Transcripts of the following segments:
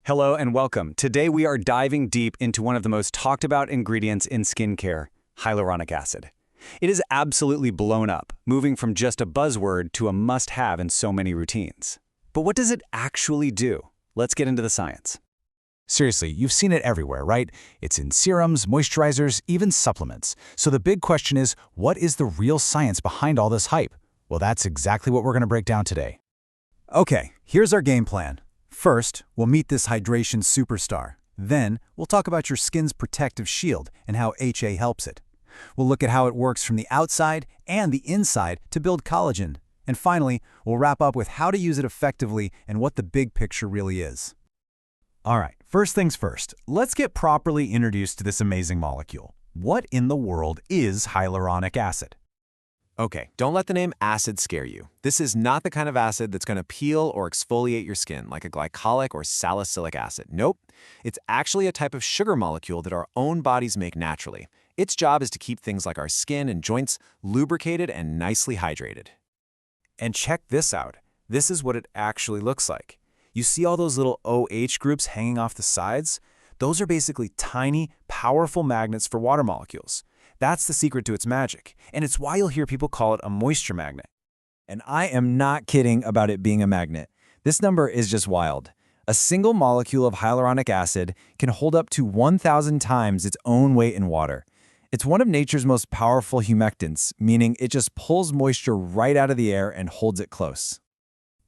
Hello and welcome. Today we are diving deep into one of the most talked about ingredients in skincare, hyaluronic acid. It is absolutely blown up, moving from just a buzzword to a must-have in so many routines. But what does it actually do? Let's get into the science. Seriously, you've seen it everywhere, right? It's in serums, moisturizers, even supplements. So the big question is, what is the real science behind all this hype? Well, that's exactly what we're going to break down today. Okay, here's our game plan. First, we'll meet this hydration superstar. Then, we'll talk about your skin's protective shield and how HA helps it. We'll look at how it works from the outside and the inside to build collagen. And finally, we'll wrap up with how to use it effectively and what the big picture really is. All right, first things first, let's get properly introduced to this amazing molecule. What in the world is hyaluronic acid? Okay, don't let the name acid scare you. This is not the kind of acid that's going to peel or exfoliate your skin like a glycolic or salicylic acid. Nope. It's actually a type of sugar molecule that our own bodies make naturally. Its job is to keep things like our skin and joints lubricated and nicely hydrated. And check this out. This is what it actually looks like. You see all those little OH groups hanging off the sides? Those are basically tiny, powerful magnets for water molecules. That's the secret to its magic, and it's why you'll hear people call it a moisture magnet. And I am not kidding about it being a magnet. This number is just wild. A single molecule of hyaluronic acid can hold up to 1,000 times its own weight in water. It's one of nature's most powerful humectants, meaning it just pulls moisture right out of the air and holds it close.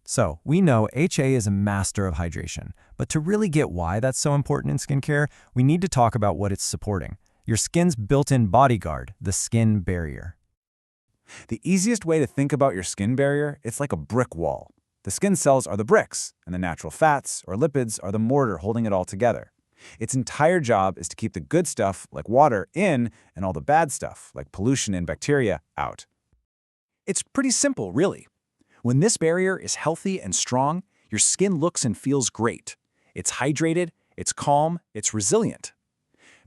So, we know HA is a master of hydration, but to really get why that's so important in skincare, we need to talk about what it's supporting. Your skin's built-in bodyguard, the skin barrier. The easiest way to think about your skin barrier, it's like a brick wall. The skin cells are the bricks, and the natural fats, or lipids, are the mortar holding it all together. Its entire job is to keep the good stuff, like water, in, and all the bad stuff, like pollution and bacteria, out. It's pretty simple, really. When this barrier is healthy and strong, your skin looks and feels great. It's hydrated, it's calm, it's resilient.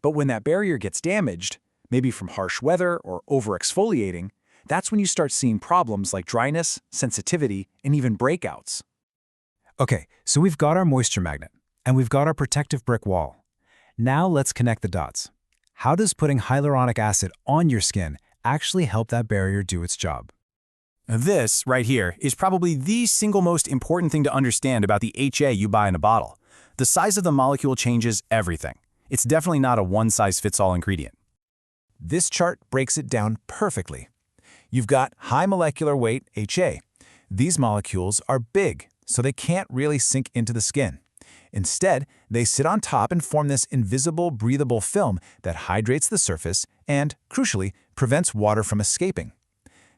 But when that barrier gets damaged, maybe from harsh weather or over-exfoliating, that's when you start seeing problems like dryness, sensitivity, and even breakouts. Okay, so we've got our moisture magnet, and we've got our protective brick wall. Now let's connect the dots. How does putting hyaluronic acid on your skin actually help that barrier do its job? This, right here, is probably the single most important thing to understand about the HA you buy in a bottle. The size of the molecule changes everything. It's definitely not a one-size-fits-all ingredient. This chart breaks it down perfectly. You've got high molecular weight HA. These molecules are big, so they can't really sink into the skin. Instead, they sit on top and form this invisible, breathable film that hydrates the surface and, crucially, prevents water from escaping.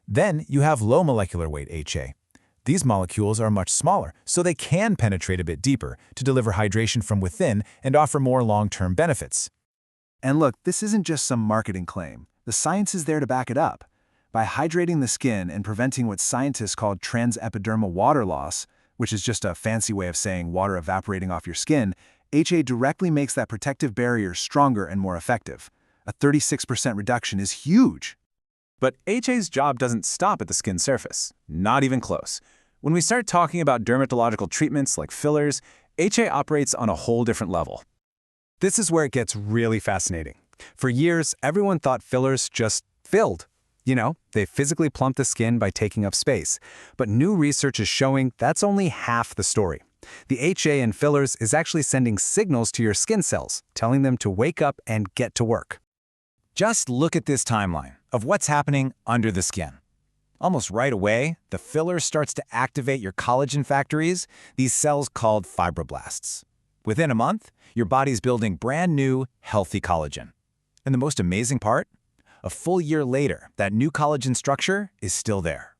Then you have low molecular weight HA. These molecules are much smaller, so they can penetrate a bit deeper to deliver hydration from within and offer more long-term benefits. And look, this isn't just some marketing claim. The science is there to back it up. By hydrating the skin and preventing what scientists call transepidermal water loss, which is just a fancy way of saying water evaporating off your skin, HA directly makes that protective barrier stronger and more effective. A 36% reduction is huge. But HA's job doesn't stop at the skin surface. Not even close. When we start talking about dermatological treatments like fillers, HA operates on a whole different level. This is where it gets really fascinating. For years, everyone thought fillers just filled. You know, they physically plump the skin by taking up space. But new research is showing that's only half the story. The HA in fillers is actually sending signals to your skin cells, telling them to wake up and get to work. Just look at this timeline of what's happening under the skin. Almost right away, the filler starts to activate your collagen factories, these cells called fibroblasts. Within a month, your body's building brand new, healthy collagen. And the most amazing part? A full year later, that new collagen structure is still there.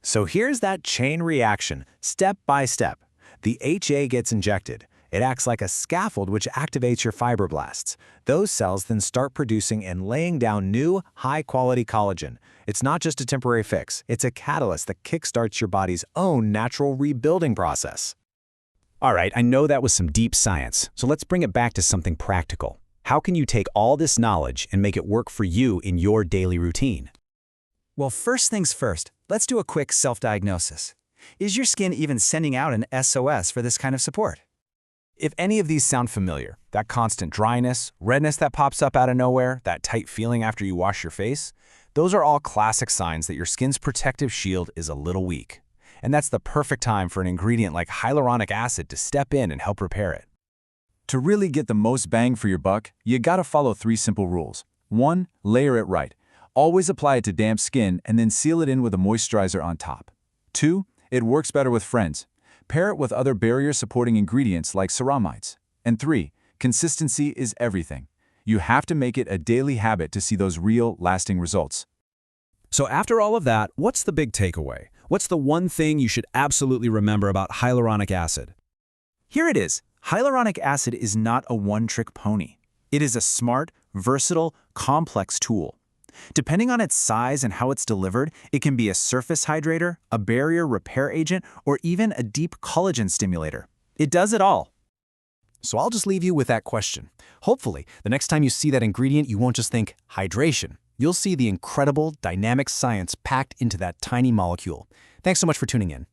So here's that chain reaction, step by step. The HA gets injected. It acts like a scaffold which activates your fibroblasts. Those cells then start producing and laying down new, high-quality collagen. It's not just a temporary fix. It's a catalyst that kickstarts your body's own natural rebuilding process. All right, I know that was some deep science, so let's bring it back to something practical. How can you take all this knowledge and make it work for you in your daily routine? Well, first things first, let's do a quick self-diagnosis. Is your skin even sending out an SOS for this kind of support? If any of these sound familiar, that constant dryness, redness that pops up out of nowhere, that tight feeling after you wash your face, those are all classic signs that your skin's protective shield is a little weak. And that's the perfect time for an ingredient like hyaluronic acid to step in and help repair it. To really get the most bang for your buck, you gotta follow 3 simple rules. 1. Layer it right. Always apply it to damp skin and then seal it in with a moisturizer on top. 2. It works better with friends. Pair it with other barrier-supporting ingredients like ceramides. And 3. Consistency is everything. You have to make it a daily habit to see those real, lasting results. So after all of that, what's the big takeaway? What's the one thing you should absolutely remember about hyaluronic acid? Here it is. Hyaluronic acid is not a one-trick pony. It is a smart, versatile, complex tool. Depending on its size and how it's delivered, it can be a surface hydrator, a barrier repair agent, or even a deep collagen stimulator. It does it all. So I'll just leave you with that question. Hopefully, the next time you see that ingredient, you won't just think hydration. You'll see the incredible, dynamic science packed into that tiny molecule. Thanks so much for tuning in.